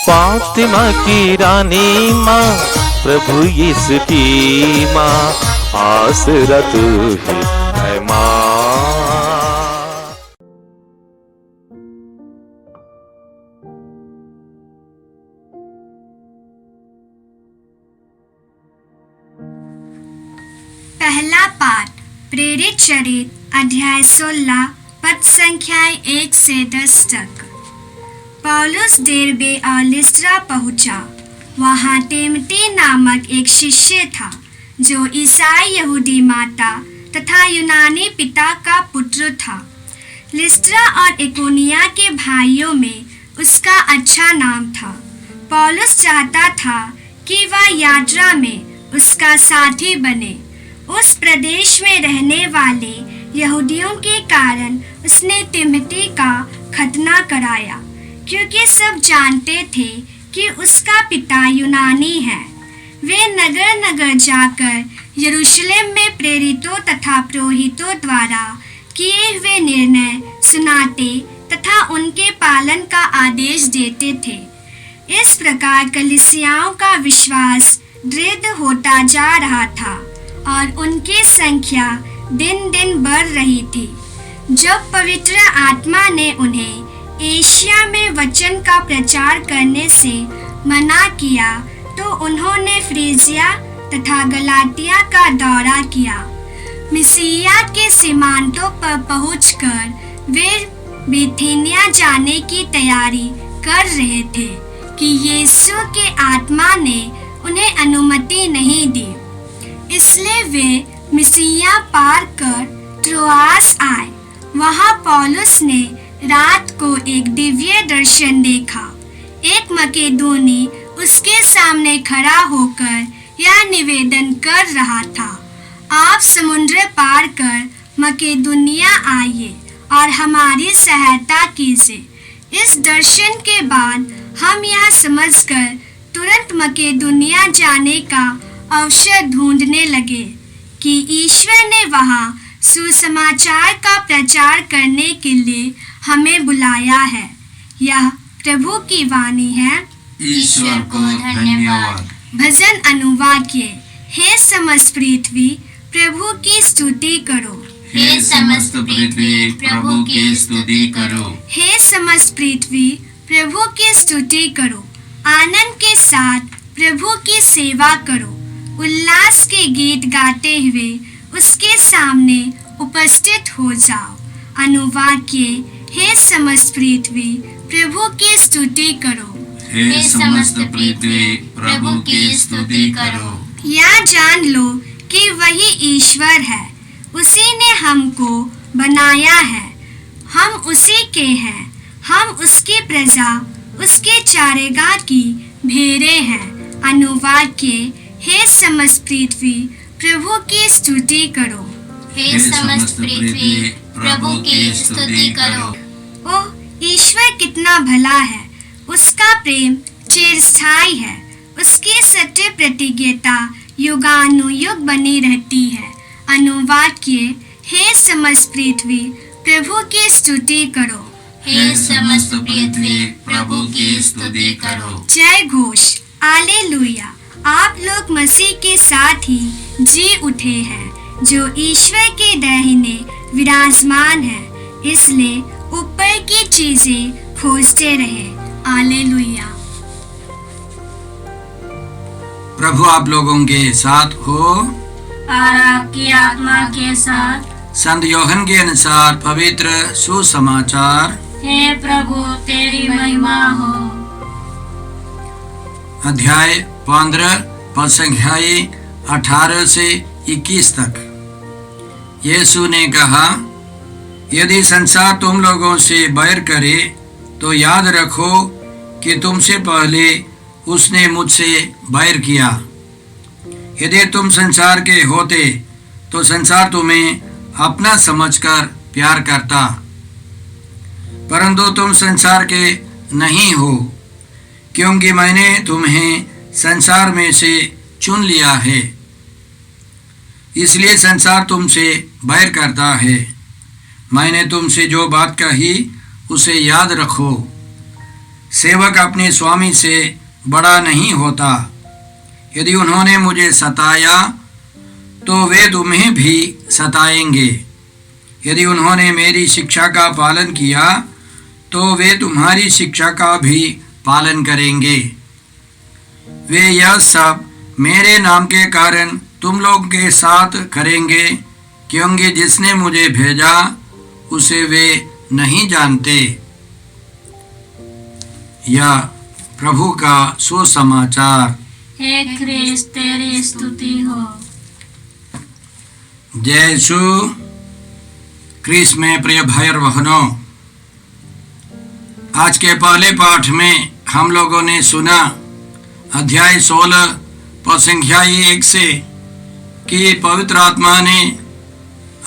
फातिमा की रानी माँ, प्रभु यीशु की माँ, आसरा तू ही है माँ। पहला पाठ प्रेरित चरित अध्याय 16 पद संख्याएं 1 से 10 तक। पौलुस देरबे और लिस्त्रा पहुंचा। वहां तिमोथी नामक एक शिष्य था जो ईसाई यहूदी माता तथा यूनानी पिता का पुत्र था। लिस्त्रा और इकोनिया के भाइयों में उसका अच्छा नाम था। पौलुस चाहता था कि वह यात्रा में उसका साथी बने। उस प्रदेश में रहने वाले यहूदियों के कारण उसने तिमोथी का खतना कराया, क्योंकि सब जानते थे कि उसका पिता यूनानी है। वे नगर नगर जाकर यरूशलेम में प्रेरितों तथा पुरोहितों द्वारा किए हुए निर्णय सुनाते तथा उनके पालन का आदेश देते थे। इस प्रकार कलीसियाओं का विश्वास दृढ़ होता जा रहा था और उनकी संख्या दिन दिन बढ़ रही थी। जब पवित्र आत्मा ने उन्हें एशिया में वचन का प्रचार करने से मना किया तो उन्होंने फ्रीजिया तथा गलातिया का दौरा किया। मिसिया के सीमांतों पर पहुंचकर वे बिथिनिया जाने की तैयारी कर रहे थे कि यीशु के आत्मा ने उन्हें अनुमति नहीं दी। इसलिए वे मिसिया पार कर त्रोआस आए। वहां पौलुस ने रात को एक दिव्य दर्शन देखा। एक मकेदोनी उसके सामने खड़ा होकर यह निवेदन कर रहा था, आप समुद्र पार कर मकेदोनिया आइए और हमारी सहायता कीजिए। इस दर्शन के बाद हम यह समझकर तुरंत मकेदोनिया जाने का अवसर ढूंढने लगे कि ईश्वर ने वहां सुसमाचार का प्रचार करने के लिए हमें बुलाया है। यह प्रभु की वाणी है। ईश्वर को धन्यवाद। भजन अनुवाक्य। हे समस्त पृथ्वी प्रभु की स्तुति करो। हे समस्त पृथ्वी प्रभु की स्तुति करो। हे समस्त पृथ्वी प्रभु की स्तुति करो। आनंद के साथ प्रभु की सेवा करो। उल्लास के गीत गाते हुए उसके सामने उपस्थित हो जाओ। अनुवाक्य। हे समस्त पृथ्वी प्रभु की स्तुति करो। हे समस्त पृथ्वी प्रभु की स्तुति करो। यह जान लो कि वही ईश्वर है, उसी ने हमको बनाया है, हम उसी के हैं, हम उसकी प्रजा, उसके चारेगाह की भेड़ें हैं। अनुवाक्य। हे समस्त पृथ्वी प्रभु की स्तुति करो। हे समस्त पृथ्वी प्रभु की स्तुति करो। ओह, ईश्वर कितना भला है, उसका प्रेम चिरस्थायी है, उसकी सत्य प्रतिज्ञता युगानुयुग बनी रहती है। अनुवाक्य। हे समस्त पृथ्वी प्रभु की स्तुति करो। हे समस्त पृथ्वी प्रभु की स्तुति करो। जय घोष। हालेलुया। आप लोग मसीह के साथ ही जी उठे हैं जो ईश्वर के दाहिने विराजमान है, इसलिए ऊपर की चीजें खोजते रहे। हालेलुया। प्रभु आप लोगों के साथ हो और आपकी आत्मा के साथ। संत यूहन्ना के अनुसार पवित्र सुसमाचार। हे प्रभु तेरी महिमा हो। अध्याय 15 पद संख्याएं 18 से 21 तक। यीशु ने कहा, यदि संसार तुम लोगों से बैर करे तो याद रखो कि तुमसे पहले उसने मुझसे बैर किया। यदि तुम संसार के होते तो संसार तुम्हें अपना समझकर प्यार करता, परंतु तुम संसार के नहीं हो, क्योंकि मैंने तुम्हें संसार में से चुन लिया है। इसलिए संसार तुमसे बैर करता है। मैंने तुमसे जो बात कही उसे याद रखो। सेवक अपने स्वामी से बड़ा नहीं होता। यदि उन्होंने मुझे सताया तो वे तुम्हें भी सताएंगे। यदि उन्होंने मेरी शिक्षा का पालन किया तो वे तुम्हारी शिक्षा का भी पालन करेंगे। वे यह सब मेरे नाम के कारण तुम लोग के साथ करेंगे, क्योंकि जिसने मुझे भेजा उसे वे नहीं जानते। यह प्रभु का सुसमाचार। हे ख्रिस्त तेरी स्तुति हो। जय यीशु क्रिस में प्रिय भाई और बहनों, आज के पहले पाठ में हम लोगों ने सुना अध्याय 16 पद संख्या 1 से कि पवित्र आत्मा ने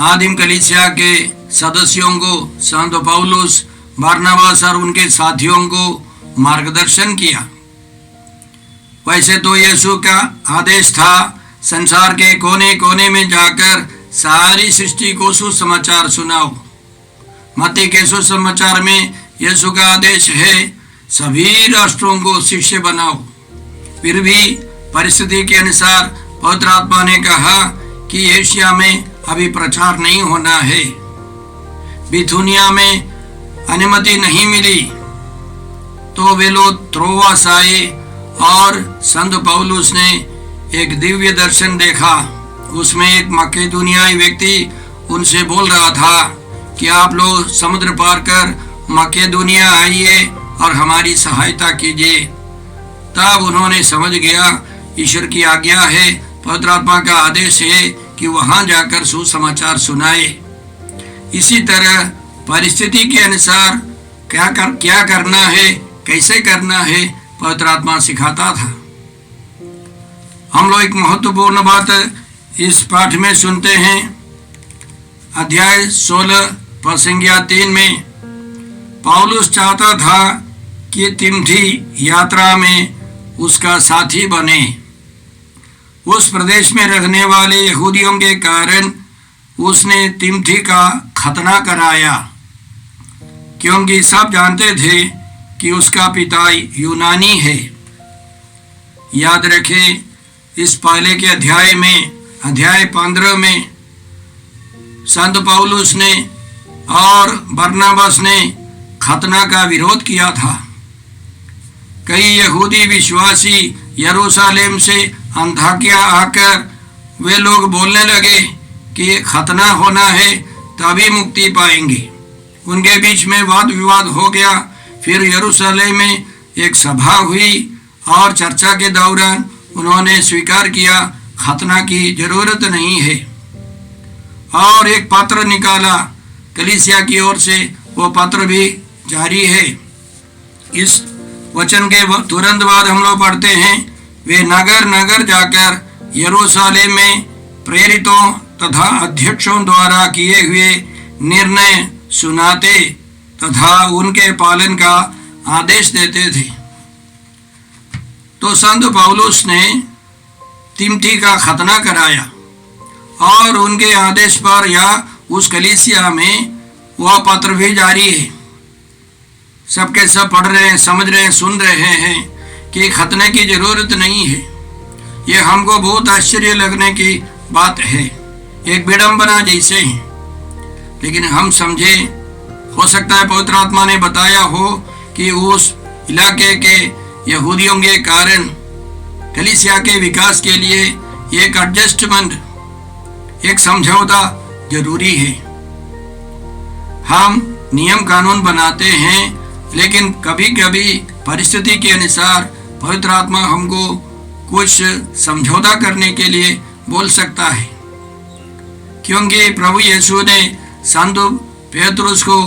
आदिम कलीसिया के सदस्यों को, संत पौलुस, बरनबास और उनके साथियों को मार्गदर्शन किया। वैसे तो यीशु का आदेश था संसार के कोने कोने में जाकर सारी सृष्टि को सुसमाचार सुनाओ। मत्ती के सुसमाचार में यीशु का आदेश है सभी राष्ट्रों को शिष्य बनाओ। फिर भी परिस्थिति के अनुसार पवित्र आत्मा ने कहा कि एशिया में अभी प्रचार नहीं होना है। बिथुनिया में अनुमति नहीं मिली तो वे लोग त्रोआस आए और संत पौलुस ने एक दिव्य दर्शन देखा। उसमें एक मकेदुनियाई व्यक्ति उनसे बोल रहा था कि आप लोग समुद्र पार कर मकेदुनिया आइए और हमारी सहायता कीजिए। तब उन्होंने समझ गया ईश्वर की आज्ञा है, पवित्र आत्मा का आदेश है कि वहां जाकर सुसमाचार सुनाए। इसी तरह परिस्थिति के अनुसार क्या करना है, कैसे करना है, पवित्र आत्मा सिखाता था। हम लोग एक महत्वपूर्ण बात इस पाठ में सुनते हैं। अध्याय 16 पद संख्या 3 में पौलुस चाहता था कि तिमोथी यात्रा में उसका साथी बने। उस प्रदेश में रहने वाले यहूदियों के कारण उसने तिमोथी का खतना कराया, क्योंकि सब जानते थे कि उसका पिता यूनानी है। याद रखें, इस पहले के अध्याय में, अध्याय 15 में संत पौलुस ने और बरनबास ने खतना का विरोध किया था। कई यहूदी विश्वासी यरूशलेम से अंताकिया आकर वे लोग बोलने लगे कि खतना होना है तभी मुक्ति पाएंगे। उनके बीच में वाद विवाद हो गया। फिर यरूशलेम में एक सभा हुई और चर्चा के दौरान उन्होंने स्वीकार किया खतना की जरूरत नहीं है, और एक पत्र निकाला कलीसिया की ओर से। वो पत्र भी जारी है। इस वचन के तुरंत बाद हम लोग पढ़ते हैं, वे नगर नगर जाकर यरूशलेम में प्रेरितों तथा अध्यक्षों द्वारा किए हुए निर्णय सुनाते तथा उनके पालन का आदेश देते थे। तो संत पौलुस ने तिमोथी का खतना कराया और उनके आदेश पर या उस कलीसिया में वह पत्र भी जारी है। सबके सब पढ़ रहे हैं, समझ रहे हैं, सुन रहे हैं कि खतने की जरूरत नहीं है। ये हमको बहुत आश्चर्य लगने की बात है, एक विडंबना जैसे है। लेकिन हम समझे, हो सकता है पवित्र आत्मा ने बताया हो कि उस इलाके के यहूदियों के कारण कलीसिया के विकास के लिए एक एडजस्टमेंट, एक समझौता जरूरी है। हम नियम कानून बनाते हैं, लेकिन कभी कभी परिस्थिति के अनुसार पवित्र आत्मा हमको कुछ समझौता करने के लिए बोल सकता है, क्योंकि प्रभु यीशु ने संत पेतरुस को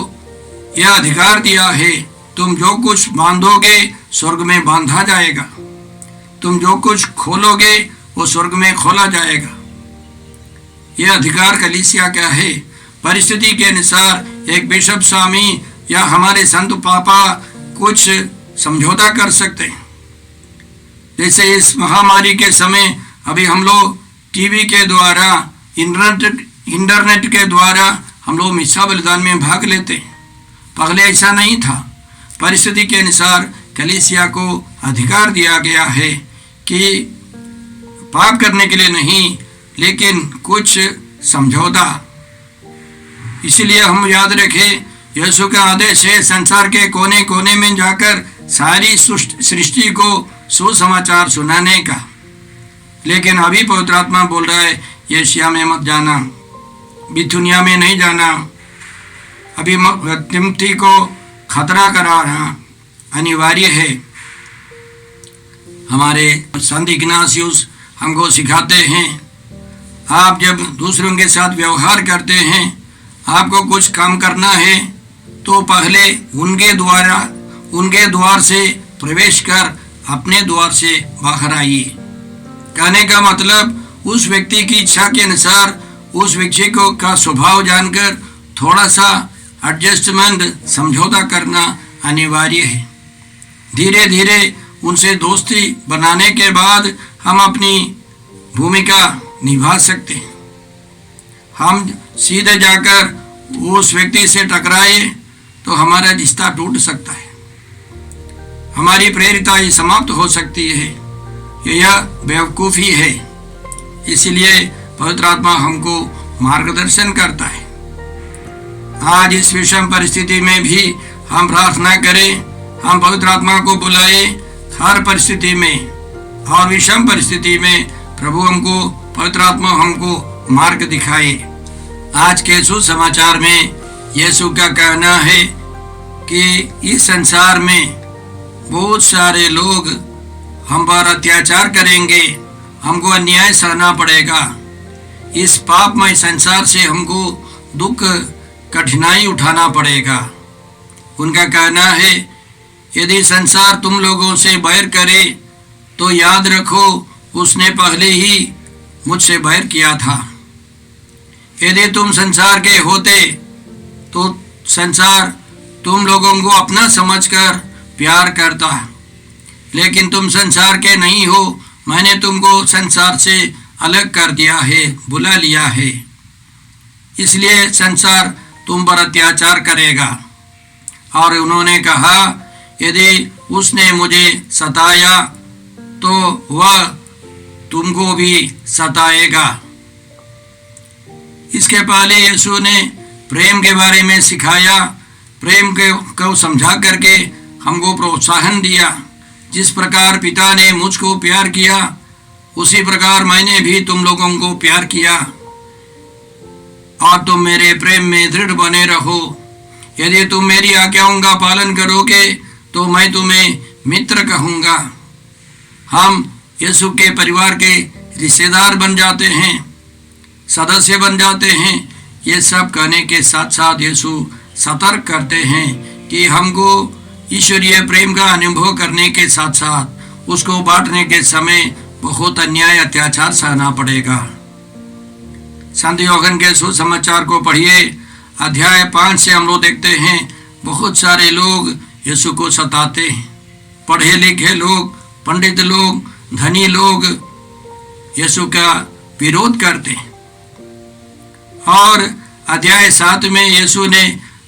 यह अधिकार दिया है, तुम जो कुछ बांधोगे स्वर्ग में बांधा जाएगा, तुम जो कुछ खोलोगे वो स्वर्ग में खोला जाएगा। यह अधिकार कलीसिया का है। परिस्थिति के अनुसार एक बिशप स्वामी या हमारे संत पापा कुछ समझौता कर सकते हैं। जैसे इस महामारी के समय अभी हम लोग टीवी के द्वारा, इंटरनेट के द्वारा हम लोग मिस्सा बलिदान में भाग लेते हैं। पहले ऐसा नहीं था। परिस्थिति के अनुसार कलीसिया को अधिकार दिया गया है कि पाप करने के लिए नहीं, लेकिन कुछ समझौता। इसलिए हम याद रखें, यीशु का आदेश है संसार के कोने कोने में जाकर सारी सृष्टि को सुसमाचार सुनाने का। लेकिन अभी पवित्र आत्मा बोल रहा है एशिया में मत जाना, बिथुनिया में नहीं जाना। अभी तिमोथी को खतरा कराना अनिवार्य है। हमारे संत इग्नासियुस हमको सिखाते हैं, आप जब दूसरों के साथ व्यवहार करते हैं, आपको कुछ काम करना है तो पहले उनके द्वार से प्रवेश कर अपने द्वार से बाहर आइए। कहने का मतलब उस व्यक्ति की इच्छा के अनुसार उस व्यक्ति को का स्वभाव जानकर थोड़ा सा एडजस्टमेंट समझौता करना अनिवार्य है। धीरे धीरे उनसे दोस्ती बनाने के बाद हम अपनी भूमिका निभा सकते हैं। हम सीधे जाकर उस व्यक्ति से टकराए तो हमारा रिश्ता टूट सकता है, हमारी प्रेरिता ही समाप्त हो सकती है। यह बेवकूफ़ी है। इसलिए पवित्र आत्मा हमको मार्गदर्शन करता है। आज इस विषम परिस्थिति में भी हम प्रार्थना करें, हम पवित्र आत्मा को बुलाए हर परिस्थिति में और विषम परिस्थिति में प्रभु हमको, पवित्र आत्मा हमको मार्ग दिखाए। आज के सुसमाचार में यीशु का कहना है कि इस संसार में बहुत सारे लोग हम पर अत्याचार करेंगे, हमको अन्याय सहना पड़ेगा। इस पापमय संसार से हमको दुख कठिनाई उठाना पड़ेगा। उनका कहना है, यदि संसार तुम लोगों से बैर करे तो याद रखो उसने पहले ही मुझसे बैर किया था। यदि तुम संसार के होते तो संसार तुम लोगों को अपना समझकर प्यार करता, लेकिन तुम संसार के नहीं हो, मैंने तुमको संसार से अलग कर दिया है, बुला लिया है। इसलिए संसार तुम पर अत्याचार करेगा। और उन्होंने कहा, यदि उसने मुझे सताया तो वह तुमको भी सताएगा। इसके पहले यीशु ने प्रेम के बारे में सिखाया, प्रेम को समझा करके हमको प्रोत्साहन दिया। जिस प्रकार पिता ने मुझको प्यार किया, उसी प्रकार मैंने भी तुम लोगों को प्यार किया, और तुम मेरे प्रेम में दृढ़ बने रहो। यदि तुम मेरी आज्ञाओं का पालन करोगे तो मैं तुम्हें मित्र कहूँगा। हम यीशु के परिवार के रिश्तेदार बन जाते हैं, सदस्य बन जाते हैं। ये सब कहने के साथ साथ यीशु सतर्क करते हैं कि हमको ईश्वरीय प्रेम का अनुभव करने के साथ साथ उसको बांटने के समय बहुत अन्याय अत्याचार सहना पड़ेगा। संत यूहन्ना के सुसमाचार को पढ़िए, अध्याय 5 से हम लोग देखते हैं बहुत सारे लोग यीशु को सताते हैं। पढ़े लिखे लोग, पंडित लोग, धनी लोग यीशु का विरोध करते हैं। और अध्याय 7 में यीशु ने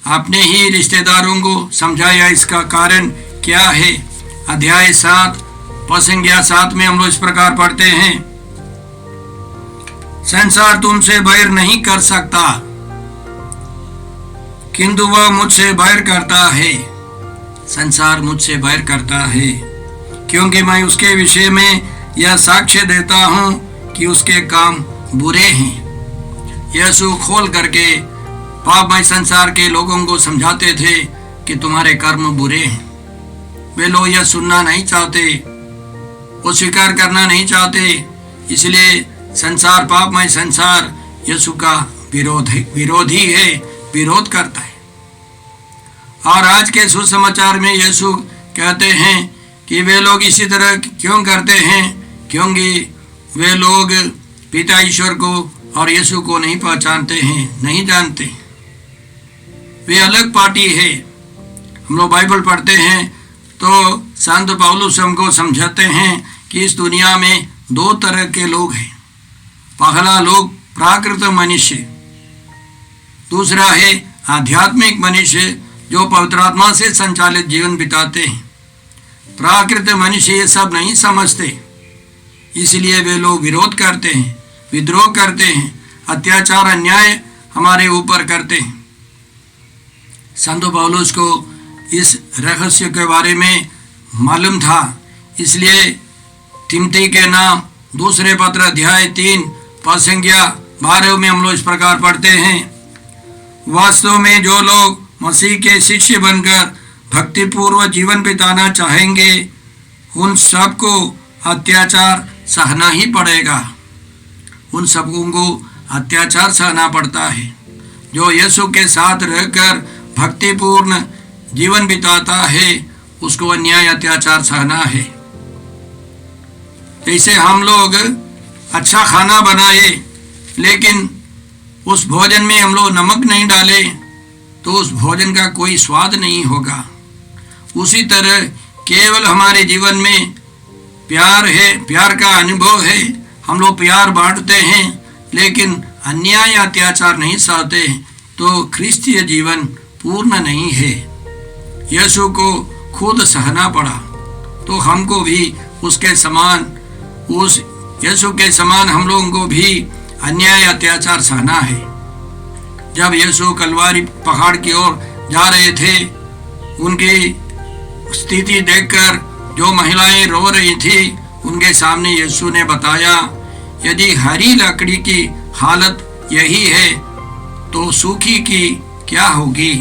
अपने ही रिश्तेदारों को समझाया इसका कारण क्या है। अध्याय 7 पद 7 में हम लोग इस प्रकार पढ़ते हैं, संसार तुमसे बैर नहीं कर सकता, किंतु वह मुझसे बैर करता है। संसार मुझसे बैर करता है क्योंकि मैं उसके विषय में यह साक्ष्य देता हूँ कि उसके काम बुरे हैं। यीशु खोल करके पापमय संसार के लोगों को समझाते थे कि तुम्हारे कर्म बुरे हैं। वे लोग यह सुनना नहीं चाहते, वो स्वीकार करना नहीं चाहते। इसलिए संसार, पापमय संसार यीशु का विरोधी है, विरोध करता है। और आज के सुसमाचार में यीशु कहते हैं कि वे लोग इसी तरह क्यों करते हैं, क्योंकि वे लोग पिता ईश्वर को और यीशु को नहीं पहचानते हैं, नहीं जानते। वे अलग पार्टी है। हम लोग बाइबल पढ़ते हैं तो संत पौलुस हमको समझाते हैं कि इस दुनिया में 2 तरह के लोग हैं। पहला लोग प्राकृत मनुष्य, दूसरा है आध्यात्मिक मनुष्य जो पवित्र आत्मा से संचालित जीवन बिताते हैं। प्राकृत मनुष्य ये सब नहीं समझते, इसलिए वे लोग विरोध करते हैं, विद्रोह करते हैं, अत्याचार अन्याय हमारे ऊपर करते हैं। संत पौलुस को इस रहस्य के बारे में मालूम था, इसलिए तिमोथी के नाम दूसरे पत्र अध्याय 3 पद संख्या 12 में हम लोग इस प्रकार पढ़ते हैं, वास्तव में जो लोग मसीह के शिष्य बनकर भक्तिपूर्व जीवन बिताना चाहेंगे उन सबको अत्याचार सहना ही पड़ेगा। उन सबों को अत्याचार सहना पड़ता है। जो यीशु के साथ रहकर भक्तिपूर्ण जीवन बिताता है उसको अन्याय अत्याचार सहना है। जैसे हम लोग अच्छा खाना बनाए लेकिन उस भोजन में हम लोग नमक नहीं डाले तो उस भोजन का कोई स्वाद नहीं होगा। उसी तरह केवल हमारे जीवन में प्यार है, प्यार का अनुभव है, हम लोग प्यार बांटते हैं लेकिन अन्याय अत्याचार नहीं सहते तो ख्रिस्तीय जीवन पूर्ण नहीं है। यीशु को खुद सहना पड़ा तो हमको भी उसके समान, उस यीशु के समान हम लोगों को भी अन्याय अत्याचार सहना है। जब यीशु कलवारी पहाड़ की ओर जा रहे थे, उनकी स्थिति देखकर जो महिलाएं रो रही थी उनके सामने यीशु ने बताया, यदि हरी लकड़ी की हालत यही है तो सूखी की क्या होगी।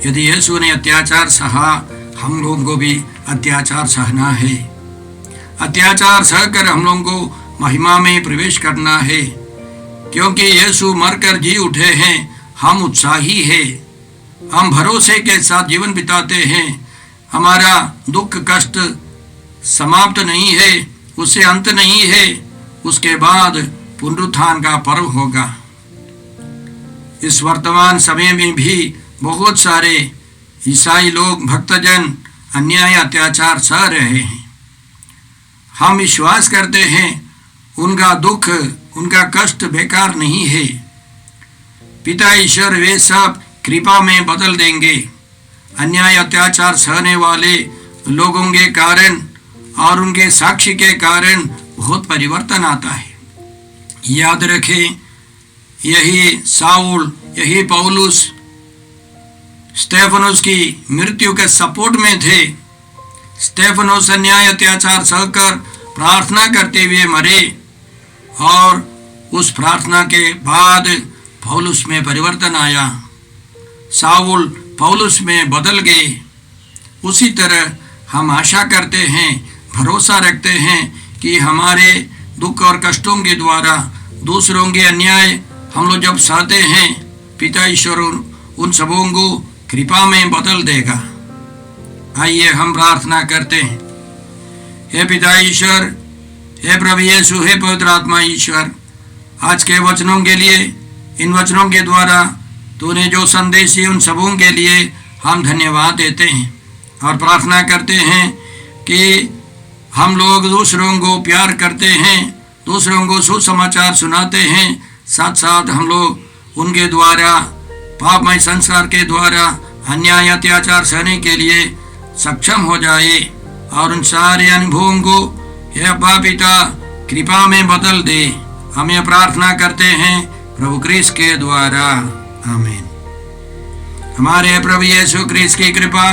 यदि यीशु ने अत्याचार सहा, हम लोगों को भी अत्याचार सहना है। अत्याचार सहकर हम लोगों को महिमा में प्रवेश करना है, क्योंकि यीशु मरकर जी उठे हैं। हम उत्साही हैं, हम भरोसे के साथ जीवन बिताते हैं। हमारा दुख कष्ट समाप्त नहीं है, उससे अंत नहीं है। उसके बाद पुनरुत्थान का पर्व होगा। इस वर्तमान समय में भी बहुत सारे ईसाई लोग, भक्तजन अन्याय अत्याचार सह रहे हैं। हम विश्वास करते हैं उनका दुख, उनका कष्ट बेकार नहीं है। पिता ईश्वर वे सब कृपा में बदल देंगे। अन्याय अत्याचार सहने वाले लोगों के कारण और उनके साक्षी के कारण बहुत परिवर्तन आता है। याद रखें, यही साउल, यही पौलुस स्टेफनोस की मृत्यु के सपोर्ट में थे। स्टेफनोस अन्याय अत्याचार सहकर प्रार्थना करते हुए मरे और उस प्रार्थना के बाद पौलुस में परिवर्तन आया। साउल पौलुस में बदल गए। उसी तरह हम आशा करते हैं, भरोसा रखते हैं कि हमारे दुख और कष्टों के द्वारा दूसरों के अन्याय हम लोग जब सहते हैं, पिता ईश्वर उन सबों को कृपा में बदल देगा। आइए हम प्रार्थना करते हैं। हे पिता ईश्वर, हे प्रभु यीशु, हे पवित्र आत्मा ईश्वर, आज के वचनों के लिए, इन वचनों के द्वारा तूने जो संदेश दिए उन सबों के लिए हम धन्यवाद देते हैं और प्रार्थना करते हैं कि हम लोग दूसरों को प्यार करते हैं, दूसरों को सुसमाचार सुनाते हैं, साथ साथ हम लोग उनके द्वारा, पापमय संस्कार के द्वारा अन्याय अत्याचार सहने के लिए सक्षम हो जाए और उन सारे अनुभवों को हे अब्बा पिता कृपा में बदल दे। हम ये प्रार्थना करते हैं प्रभु क्रिस्त के द्वारा, आमीन। हमारे प्रभु यीशु क्रिस्त की कृपा,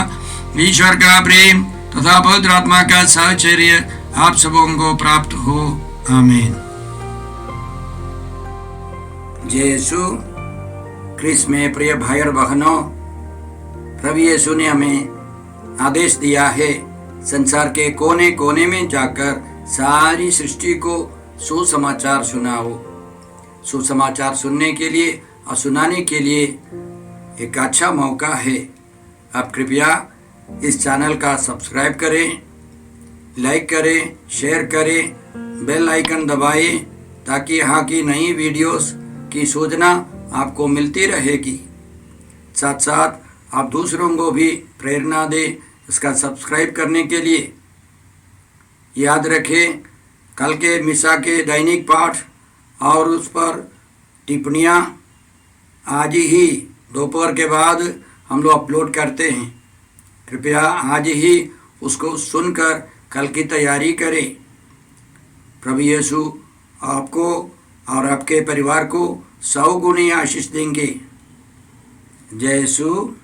ईश्वर का प्रेम तथा पवित्र आत्मा का साहचर्य आप सबों को प्राप्त हो, आमीन। यीशु क्रिस्त में प्रिय भाई और बहनों, प्रभु यीशु ने हमें आदेश दिया है संसार के कोने कोने में जाकर सारी सृष्टि को सुसमाचार सुनाओ। सुसमाचार सुनने के लिए और सुनाने के लिए एक अच्छा मौका है। आप कृपया इस चैनल का सब्सक्राइब करें, लाइक करें, शेयर करें, बेल आइकन दबाएं ताकि यहाँ की नई वीडियोस की सूचना आपको मिलती रहेगी। साथ साथ आप दूसरों को भी प्रेरणा दें इसका सब्सक्राइब करने के लिए। याद रखें, कल के मिसा के दैनिक पाठ और उस पर टिप्पणियाँ आज ही दोपहर के बाद हम लोग अपलोड करते हैं। कृपया आज ही उसको सुनकर कल की तैयारी करें। प्रभु यीशु आपको और आपके परिवार को 100 गुनी आशीष देंगे। जय यीशु।